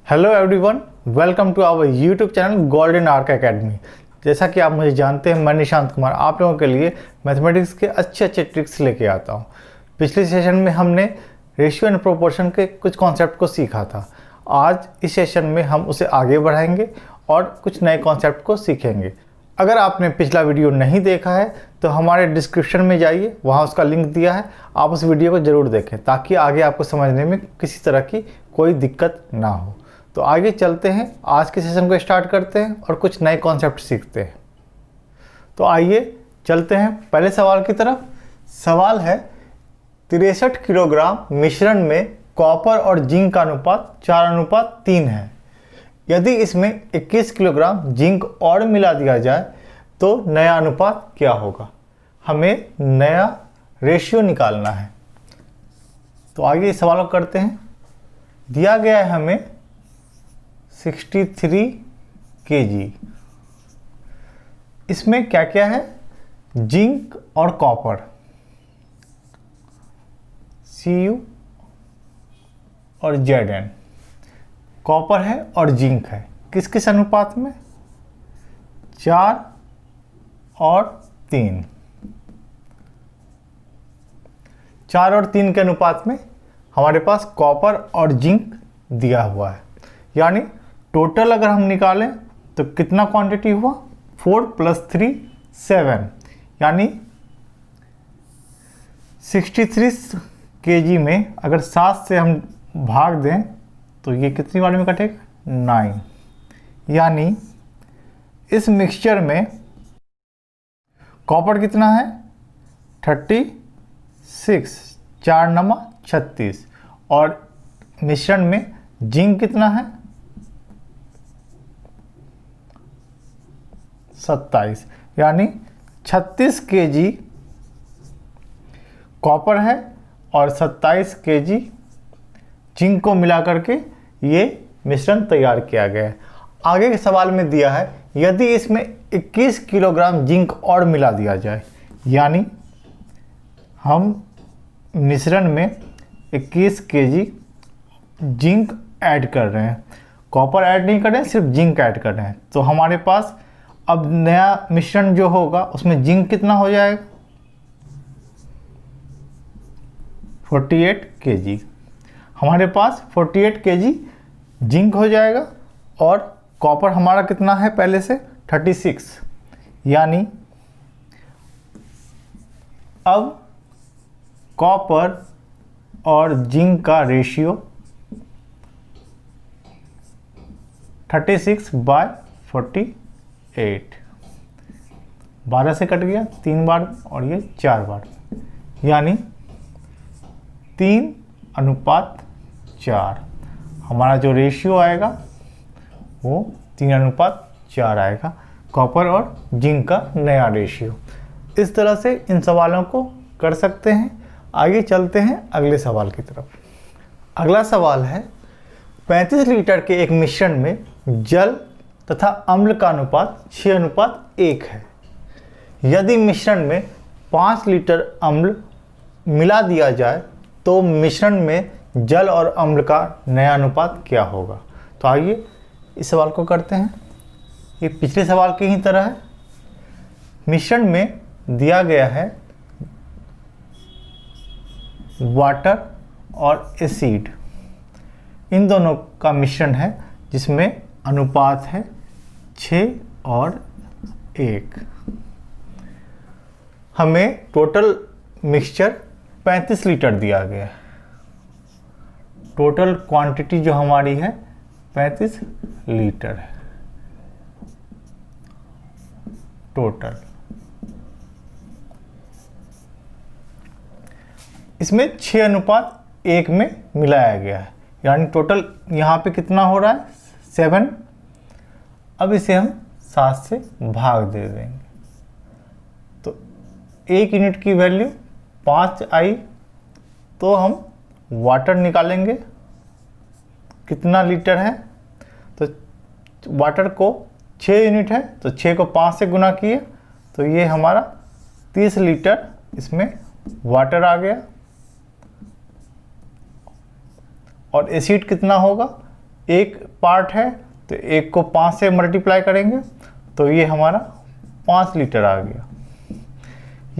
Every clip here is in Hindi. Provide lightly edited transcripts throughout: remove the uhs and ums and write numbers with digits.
Hello everyone, welcome to our YouTube channel golden arc academy. जैसा कि आप मुझे जानते हैं, मैं निशांत कुमार आप लोगों के लिए मैथमेटिक्स के अच्छे ट्रिक्स लेके आता हूं। पिछले सेशन में हमने रेशियो एंड प्रोपोर्शन के कुछ कॉन्सेप्ट को सीखा था। आज इस सेशन में हम उसे आगे बढ़ाएंगे और कुछ नए कॉन्सेप्ट को सीखेंगे। अगर आपने पिछला वीडियो नहीं देखा है तो हमारे डिस्क्रिप्शन में जाइए, वहाँ उसका लिंक दिया है, आप उस वीडियो को ज़रूर देखें ताकि आगे आपको समझने में किसी तरह की कोई दिक्कत ना हो। तो आगे चलते हैं, आज के सेशन को स्टार्ट करते हैं और कुछ नए कॉन्सेप्ट सीखते हैं। तो आइए चलते हैं पहले सवाल की तरफ। सवाल है 63 किलोग्राम मिश्रण में कॉपर और जिंक का अनुपात 4:3 है। यदि इसमें 21 किलोग्राम जिंक और मिला दिया जाए तो नया अनुपात क्या होगा? हमें नया रेशियो निकालना है। तो आगे इस सवाल को करते हैं। दिया गया है हमें 63 kg। इसमें क्या क्या है? जिंक और कॉपर, Cu और Zn। कॉपर है और जिंक है, किस किस अनुपात में? 4 और 3। 4 और 3 के अनुपात में हमारे पास कॉपर और जिंक दिया हुआ है। यानी टोटल अगर हम निकालें तो कितना क्वांटिटी हुआ? 4 + 3 7। यानी 63 kg में अगर 7 से हम भाग दें तो ये कितनी बार में कटेगा? 9। यानी इस मिक्सचर में कॉपर कितना है? 36, 4 × 36। और मिश्रण में जिंक कितना है? 27। यानी 36 kg कॉपर है और 27 kg जिंक को मिला करके ये मिश्रण तैयार किया गया है। आगे के सवाल में दिया है यदि इसमें 21 किलोग्राम जिंक और मिला दिया जाए। यानी हम मिश्रण में 21 kg जिंक ऐड कर रहे हैं, कॉपर ऐड नहीं कर रहे हैं, सिर्फ जिंक ऐड कर रहे हैं। तो हमारे पास अब नया मिश्रण जो होगा उसमें जिंक कितना हो जाएगा? 48 kg। हमारे पास 48 kg जिंक हो जाएगा और कॉपर हमारा कितना है पहले से? 36। यानी अब कॉपर और जिंक का रेशियो 36/48। 12 से कट गया 3 बार और ये 4 बार, यानी 3:4। हमारा जो रेशियो आएगा वो 3:4 आएगा, कॉपर और जिंक का नया रेशियो। इस तरह से इन सवालों को कर सकते हैं। आगे चलते हैं अगले सवाल की तरफ। अगला सवाल है 35 लीटर के एक मिश्रण में जल तथा अम्ल का अनुपात 6:1 है। यदि मिश्रण में 5 लीटर अम्ल मिला दिया जाए तो मिश्रण में जल और अम्ल का नया अनुपात क्या होगा? तो आइए इस सवाल को करते हैं। ये पिछले सवाल की ही तरह है। मिश्रण में दिया गया है वाटर और एसिड, इन दोनों का मिश्रण है जिसमें अनुपात है 6 और 1। हमें टोटल मिक्सचर 35 लीटर दिया गया है। टोटल क्वांटिटी जो हमारी है 35 लीटर है टोटल। इसमें 6:1 में मिलाया गया है, यानी टोटल यहाँ पे कितना हो रहा है? 7। अब इसे हम 7 से भाग दे देंगे तो 1 यूनिट की वैल्यू 5 आई। तो हम वाटर निकालेंगे, कितना लीटर है? तो वाटर को 6 यूनिट है तो 6 को 5 से गुना किए तो ये हमारा 30 लीटर इसमें वाटर आ गया। और एसिड कितना होगा? एक पार्ट है तो एक को 5 से मल्टीप्लाई करेंगे तो ये हमारा 5 लीटर आ गया।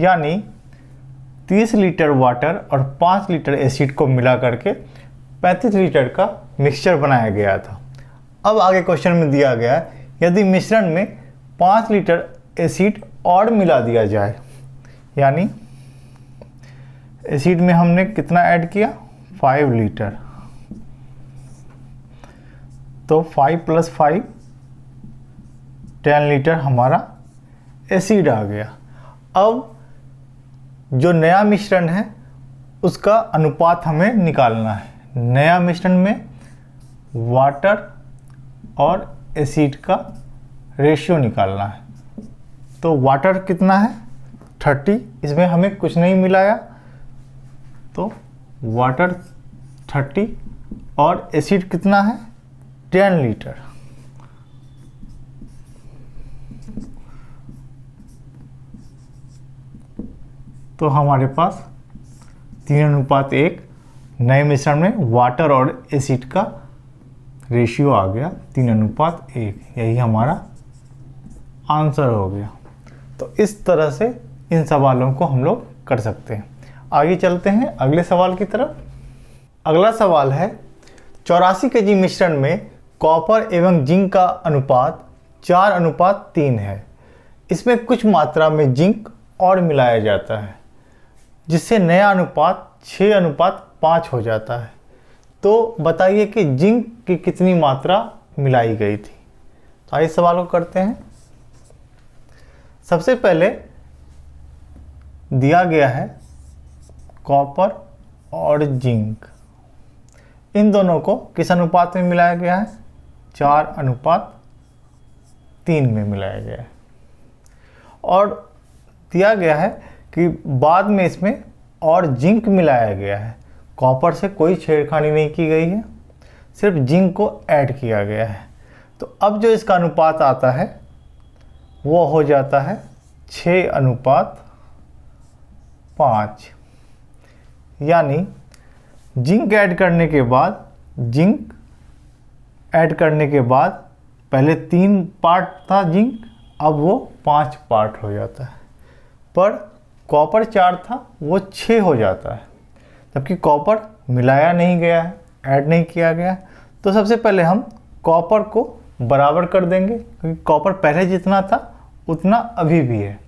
यानी 30 लीटर वाटर और 5 लीटर एसिड को मिला करके 35 लीटर का मिक्सचर बनाया गया था। अब आगे क्वेश्चन में दिया गया है यदि मिश्रण में 5 लीटर एसिड और मिला दिया जाए, यानी एसिड में हमने कितना ऐड किया 5 लीटर, तो 5 + 5 10 लीटर हमारा एसिड आ गया। अब जो नया मिश्रण है उसका अनुपात हमें निकालना है। नया मिश्रण में वाटर और एसिड का रेशियो निकालना है। तो वाटर कितना है 30, इसमें हमें कुछ नहीं मिलाया तो वाटर 30 और एसिड कितना है 10 लीटर। तो हमारे पास 3:1 नए मिश्रण में वाटर और एसिड का रेशियो आ गया 3:1। यही हमारा आंसर हो गया। तो इस तरह से इन सवालों को हम लोग कर सकते हैं। आगे चलते हैं अगले सवाल की तरफ। अगला सवाल है 84 केजी मिश्रण में कॉपर एवं जिंक का अनुपात 4:3 है। इसमें कुछ मात्रा में जिंक और मिलाया जाता है जिससे नया अनुपात 6:5 हो जाता है। तो बताइए कि जिंक की कितनी मात्रा मिलाई गई थी। तो आइए सवाल को करते हैं। सबसे पहले दिया गया है कॉपर और जिंक, इन दोनों को किस अनुपात में मिलाया गया है 4:3 में मिलाया गया है। और दिया गया है कि बाद में इसमें और जिंक मिलाया गया है। कॉपर से कोई छेड़खानी नहीं की गई है, सिर्फ जिंक को ऐड किया गया है। तो अब जो इसका अनुपात आता है वो हो जाता है 6:5। यानी जिंक ऐड करने के बाद पहले 3 पार्ट था जिंक, अब वो 5 पार्ट हो जाता है। पर कॉपर 4 था वो 6 हो जाता है, जबकि कॉपर मिलाया नहीं गया है, ऐड नहीं किया गया है। तो सबसे पहले हम कॉपर को बराबर कर देंगे क्योंकि कॉपर पहले जितना था उतना अभी भी है।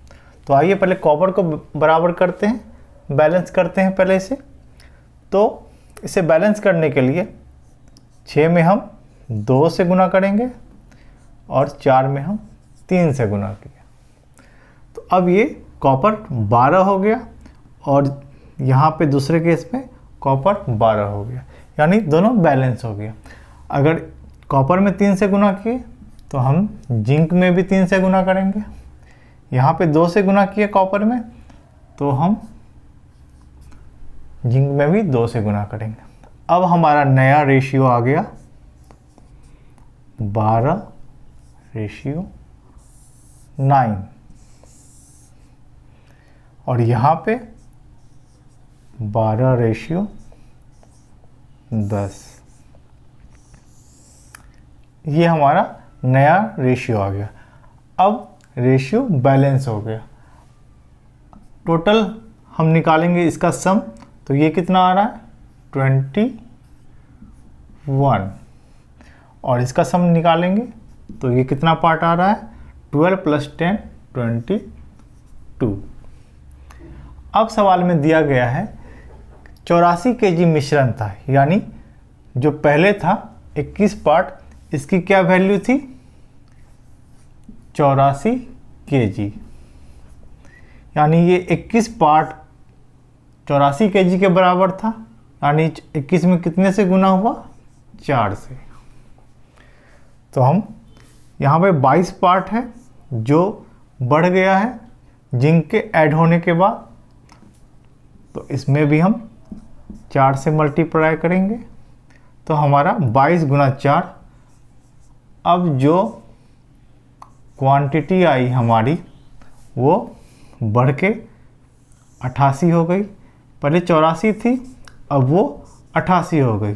तो आइए पहले कॉपर को बराबर करते हैं, बैलेंस करते हैं पहले इसे। तो इसे बैलेंस करने के लिए 6 में हम 2 से गुना करेंगे और 4 में हम 3 से गुना किया। तो अब ये कॉपर 12 हो गया और यहाँ पे दूसरे केस में कॉपर 12 हो गया, यानी दोनों बैलेंस हो गया। अगर कॉपर में 3 से गुना किए तो हम जिंक में भी 3 से गुना करेंगे। यहाँ पे 2 से गुना किए कॉपर में तो हम जिंक में भी 2 से गुना करेंगे। अब हमारा नया रेशियो आ गया 12:9 और यहाँ पे 12:10। ये हमारा नया रेशियो आ गया। अब रेशियो बैलेंस हो गया। टोटल हम निकालेंगे इसका सम, तो ये कितना आ रहा है 21 और इसका सम निकालेंगे तो ये कितना पार्ट आ रहा है 12 + 10 22। अब सवाल में दिया गया है 84 केजी मिश्रण था, यानी जो पहले था 21 पार्ट, इसकी क्या वैल्यू थी 84 केजी। यानी ये 21 पार्ट 84 केजी के बराबर था, यानी 21 में कितने से गुना हुआ 4 से। तो हम यहाँ पे 22 पार्ट है जो बढ़ गया है जिंक के ऐड होने के बाद, तो इसमें भी हम 4 से मल्टीप्लाई करेंगे तो हमारा 22 × 4। अब जो क्वांटिटी आई हमारी वो बढ़ के 88 हो गई। पहले 84 थी, अब वो 88 हो गई।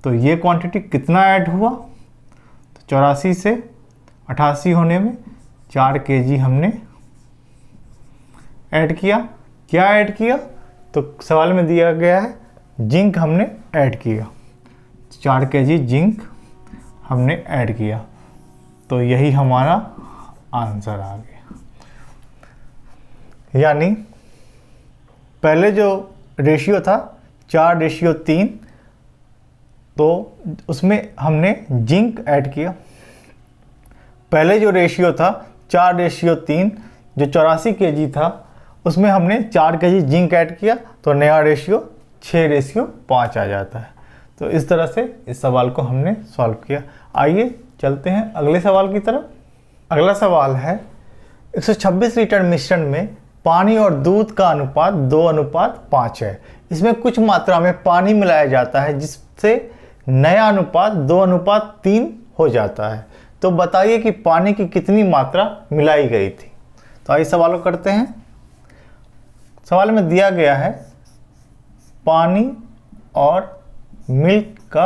तो ये क्वांटिटी कितना ऐड हुआ, तो 84 से 88 होने में 4 kg हमने ऐड किया। क्या ऐड किया, तो सवाल में दिया गया है जिंक हमने ऐड किया, 4 kg जिंक हमने ऐड किया, तो यही हमारा आंसर आ गया। यानी पहले जो रेशियो था 4:3, तो उसमें हमने जिंक ऐड किया। पहले जो रेशियो था 4:3, जो 84 kg था, उसमें हमने 4 kg जिंक ऐड किया, तो नया रेशियो 6:5 आ जाता है। तो इस तरह से इस सवाल को हमने सॉल्व किया। आइए चलते हैं अगले सवाल की तरफ। अगला सवाल है 126 लीटर मिश्रण में पानी और दूध का अनुपात 2:5 है। इसमें कुछ मात्रा में पानी मिलाया जाता है जिससे नया अनुपात 2:3 हो जाता है। तो बताइए कि पानी की कितनी मात्रा मिलाई गई थी। तो आइए सवाल को करते हैं। सवाल में दिया गया है पानी और मिल्क का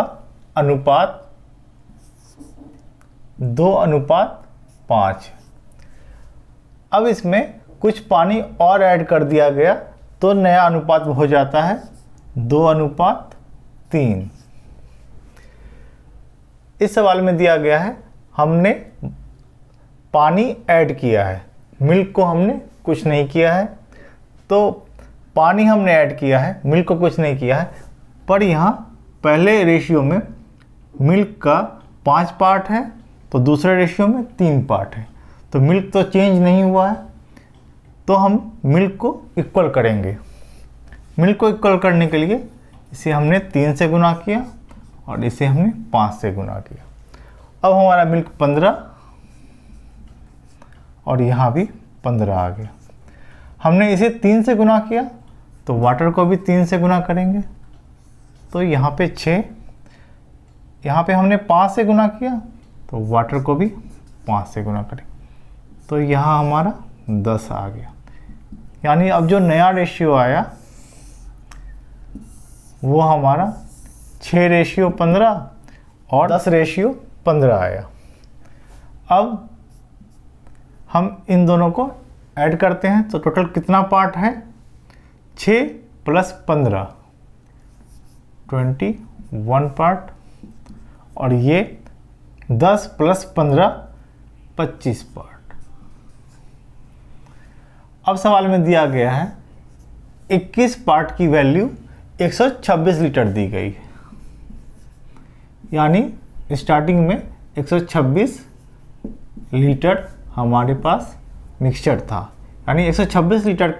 अनुपात 2:5। अब इसमें कुछ पानी और ऐड कर दिया गया तो नया अनुपात हो जाता है 2:3। इस सवाल में दिया गया है हमने पानी ऐड किया है, मिल्क को हमने कुछ नहीं किया है। तो पानी हमने ऐड किया है, मिल्क को कुछ नहीं किया है, पर यहाँ पहले रेशियो में मिल्क का 5 पार्ट है, तो दूसरे रेशियो में 3 पार्ट है। तो मिल्क तो चेंज नहीं हुआ है, तो हम मिल्क को इक्वल करेंगे। मिल्क को इक्वल करने के लिए इसे हमने 3 से गुना किया और इसे हमने 5 से गुना किया। अब हमारा मिल्क 15 और यहाँ भी 15 आ गया। हमने इसे 3 से गुना किया, तो वाटर को भी 3 से गुना करेंगे, तो यहाँ पे 6। यहाँ पे हमने 5 से गुना किया, तो वाटर को भी 5 से गुना करेंगे, तो यहाँ हमारा 10 आ गया। यानी अब जो नया रेशियो आया वो हमारा 6:15 और 10:15 आया। अब हम इन दोनों को ऐड करते हैं, तो टोटल कितना पार्ट है, 6 + 15 21 पार्ट, और ये 10 + 15 25 पार्ट। अब सवाल में दिया गया है 21 पार्ट की वैल्यू 126 लीटर दी गई है। यानी स्टार्टिंग में 126 लीटर हमारे पास मिक्सचर था, यानी 126 लीटर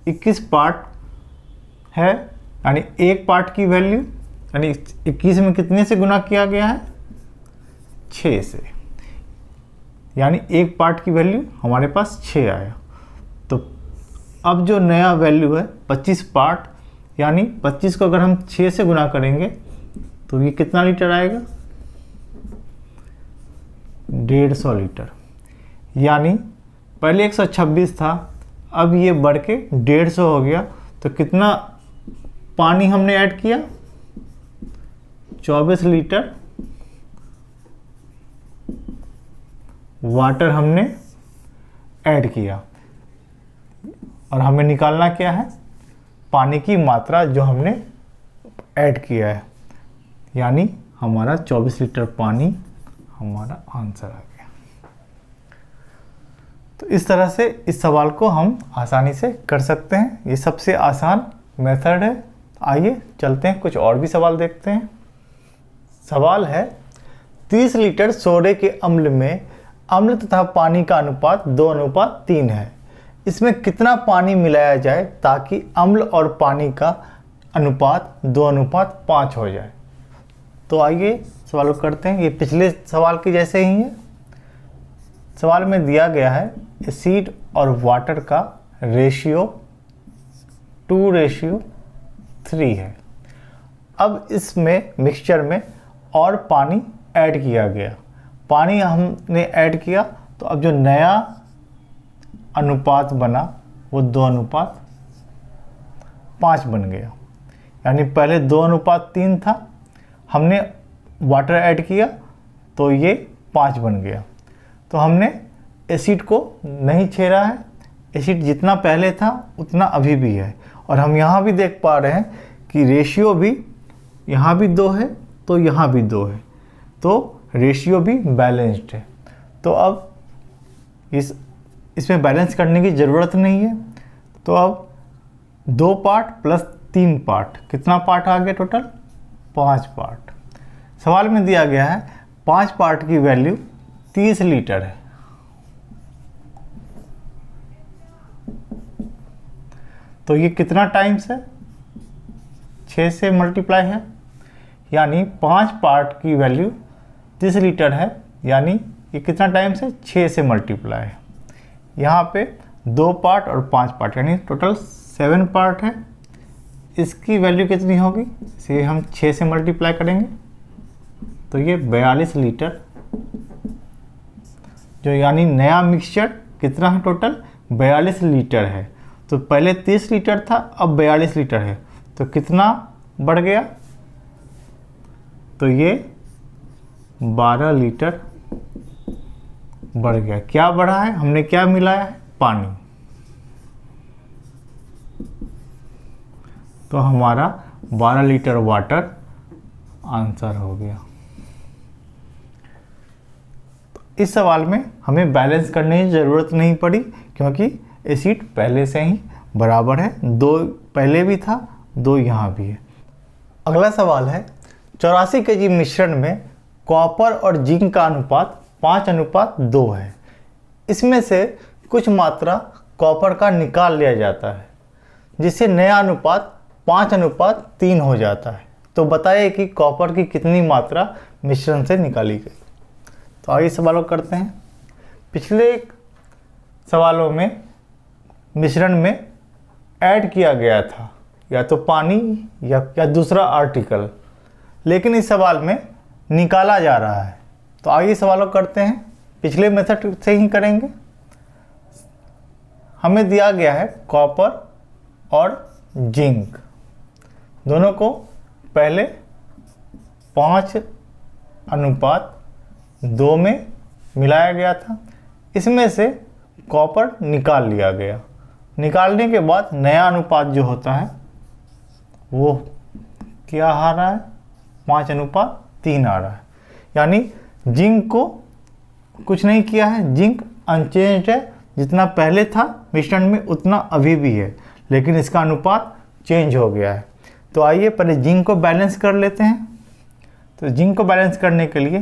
21 पार्ट है, यानी एक पार्ट की वैल्यू, यानी 21 में कितने से गुना किया गया है, 6 से, यानी एक पार्ट की वैल्यू हमारे पास 6 आया। तो अब जो नया वैल्यू है 25 पार्ट, यानी 25 को अगर हम 6 से गुना करेंगे तो ये कितना लीटर आएगा, 150 लीटर। यानी पहले 126 था, अब ये बढ़ के 150 हो गया। तो कितना पानी हमने ऐड किया, 24 लीटर वाटर हमने ऐड किया, और हमें निकालना क्या है, पानी की मात्रा जो हमने ऐड किया है। यानी हमारा 24 लीटर पानी हमारा आंसर आ गया। तो इस तरह से इस सवाल को हम आसानी से कर सकते हैं। ये सबसे आसान मेथड है। आइए चलते हैं, कुछ और भी सवाल देखते हैं। सवाल है 30 लीटर सोडे के अम्ल में अम्ल तथा पानी का अनुपात 2:3 है। इसमें कितना पानी मिलाया जाए ताकि अम्ल और पानी का अनुपात 2:5 हो जाए। तो आइए सवाल को करते हैं। ये पिछले सवाल के जैसे ही है। सवाल में दिया गया है एसिड और वाटर का रेशियो 2:3 है। अब इसमें मिक्सचर में और पानी ऐड किया गया, पानी हमने ऐड किया, तो अब जो नया अनुपात बना वो 2:5 बन गया। यानी पहले 2:3 था, हमने वाटर ऐड किया तो ये 5 बन गया। तो हमने एसिड को नहीं छेड़ा है, एसिड जितना पहले था उतना अभी भी है। और हम यहाँ भी देख पा रहे हैं कि रेशियो भी यहाँ भी 2 है तो यहाँ भी 2 है, तो रेशियो भी बैलेंस्ड है। तो अब इसमें बैलेंस करने की ज़रूरत नहीं है। तो अब 2 पार्ट प्लस 3 पार्ट, कितना पार्ट आ गया टोटल? 5 पार्ट। सवाल में दिया गया है 5 पार्ट की वैल्यू 30 लीटर है। तो ये कितना टाइम्स है? 6 से मल्टीप्लाई है, यानी 5 पार्ट की वैल्यू 30 लीटर है, यानी ये कितना टाइम्स है? 6 से मल्टीप्लाई है। यहाँ पे 2 पार्ट और 5 पार्ट, यानी टोटल 7 पार्ट है। इसकी वैल्यू कितनी होगी? इसे हम 6 से मल्टीप्लाई करेंगे तो ये 42 लीटर, जो यानी नया मिक्सचर कितना है? टोटल 42 लीटर है। तो पहले 30 लीटर था, अब 42 लीटर है, तो कितना बढ़ गया? तो ये 12 लीटर बढ़ गया। क्या बढ़ा है? हमने क्या मिलाया है? पानी। तो हमारा 12 लीटर वाटर आंसर हो गया। तो इस सवाल में हमें बैलेंस करने की ज़रूरत नहीं पड़ी, क्योंकि एसिड पहले से ही बराबर है, 2 पहले भी था, 2 यहाँ भी है। अगला सवाल है 84 केजी मिश्रण में कॉपर और जिंक का अनुपात 5:2 है। इसमें से कुछ मात्रा कॉपर का निकाल लिया जाता है, जिससे नया अनुपात 5:3 हो जाता है। तो बताइए कि कॉपर की कितनी मात्रा मिश्रण से निकाली गई। तो आइए सवालों करते हैं। पिछले सवालों में मिश्रण में ऐड किया गया था या तो पानी या दूसरा आर्टिकल, लेकिन इस सवाल में निकाला जा रहा है। तो आइए सवालों करते हैं। पिछले मेथड से ही करेंगे। हमें दिया गया है कॉपर और जिंक, दोनों को पहले 5:2 में मिलाया गया था। इसमें से कॉपर निकाल लिया गया। निकालने के बाद नया अनुपात जो होता है वो क्या आ रहा है? 5:3 आ रहा है। यानी जिंक को कुछ नहीं किया है, जिंक अनचेंज्ड है, जितना पहले था मिश्रण में उतना अभी भी है, लेकिन इसका अनुपात चेंज हो गया है। तो आइए पहले जिंक को बैलेंस कर लेते हैं। तो जिंक को बैलेंस करने के लिए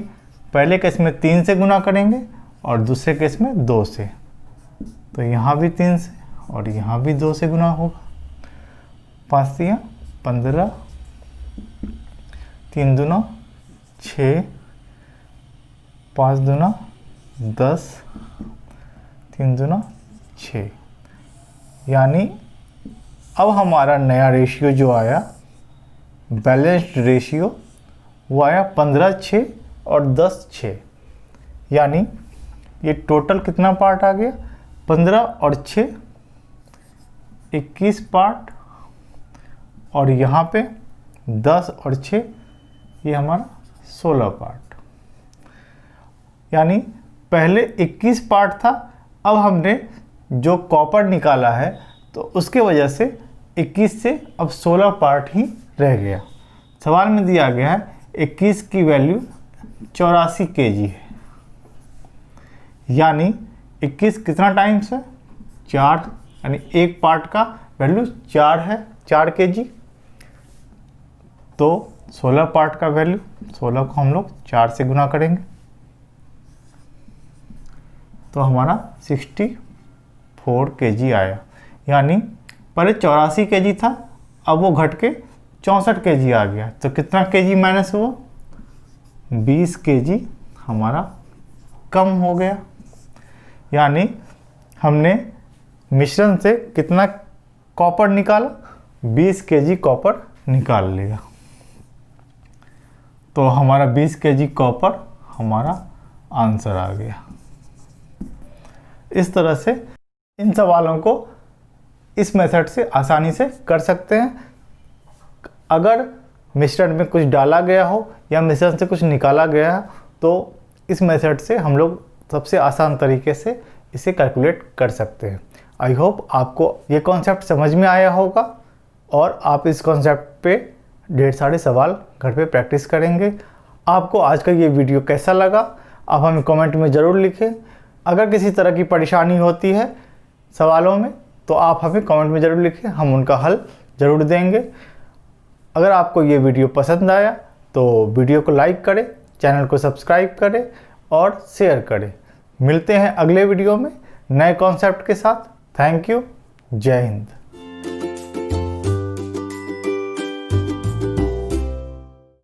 पहले केस में 3 से गुना करेंगे और दूसरे केस में 2 से। तो यहाँ भी 3 से और यहाँ भी 2 से गुना होगा। 5 × 15, 3 दूना 6, 5 दूना 10, 3 दूना 6। यानी अब हमारा नया रेशियो जो आया, बैलेंस्ड रेशियो, वो आया 15:6 और 10:6। यानी ये टोटल कितना पार्ट आ गया? 15 और 6 21 पार्ट, और यहाँ पे 10 और 6 ये हमारा 16 पार्ट। यानी पहले 21 पार्ट था, अब हमने जो कॉपर निकाला है तो उसके वजह से 21 से अब 16 पार्ट ही रह गया। सवाल में दिया गया है 21 की वैल्यू 84 केजी है। यानी 21 कितना टाइम्स है? 4, यानी एक पार्ट का वैल्यू 4 है, 4 केजी। तो 16 पार्ट का वैल्यू, 16 को हम लोग 4 से गुना करेंगे तो हमारा 64 केजी आया। यानी पहले 84 केजी था, अब वो घट के 64 केजी आ गया। तो कितना केजी माइनस हुआ? 20 केजी हमारा कम हो गया। यानी हमने मिश्रण से कितना कॉपर निकाला? 20 केजी कॉपर निकाल लिया। तो हमारा 20 केजी कॉपर हमारा आंसर आ गया। इस तरह से इन सवालों को इस मेथड से आसानी से कर सकते हैं। अगर मिश्रण में कुछ डाला गया हो या मिश्रण से कुछ निकाला गया हो, तो इस मेथड से हम लोग सबसे आसान तरीके से इसे कैलकुलेट कर सकते हैं। आई होप आपको ये कॉन्सेप्ट समझ में आया होगा और आप इस कॉन्सेप्ट पे ढेर सारे सवाल घर पे प्रैक्टिस करेंगे। आपको आज का ये वीडियो कैसा लगा आप हमें कमेंट में ज़रूर लिखें। अगर किसी तरह की परेशानी होती है सवालों में तो आप हमें कमेंट में ज़रूर लिखें, हम उनका हल ज़रूर देंगे। अगर आपको ये वीडियो पसंद आया तो वीडियो को लाइक करें, चैनल को सब्सक्राइब करें और शेयर करें। मिलते हैं अगले वीडियो में नए कॉन्सेप्ट के साथ। Thank you. जय हिंद।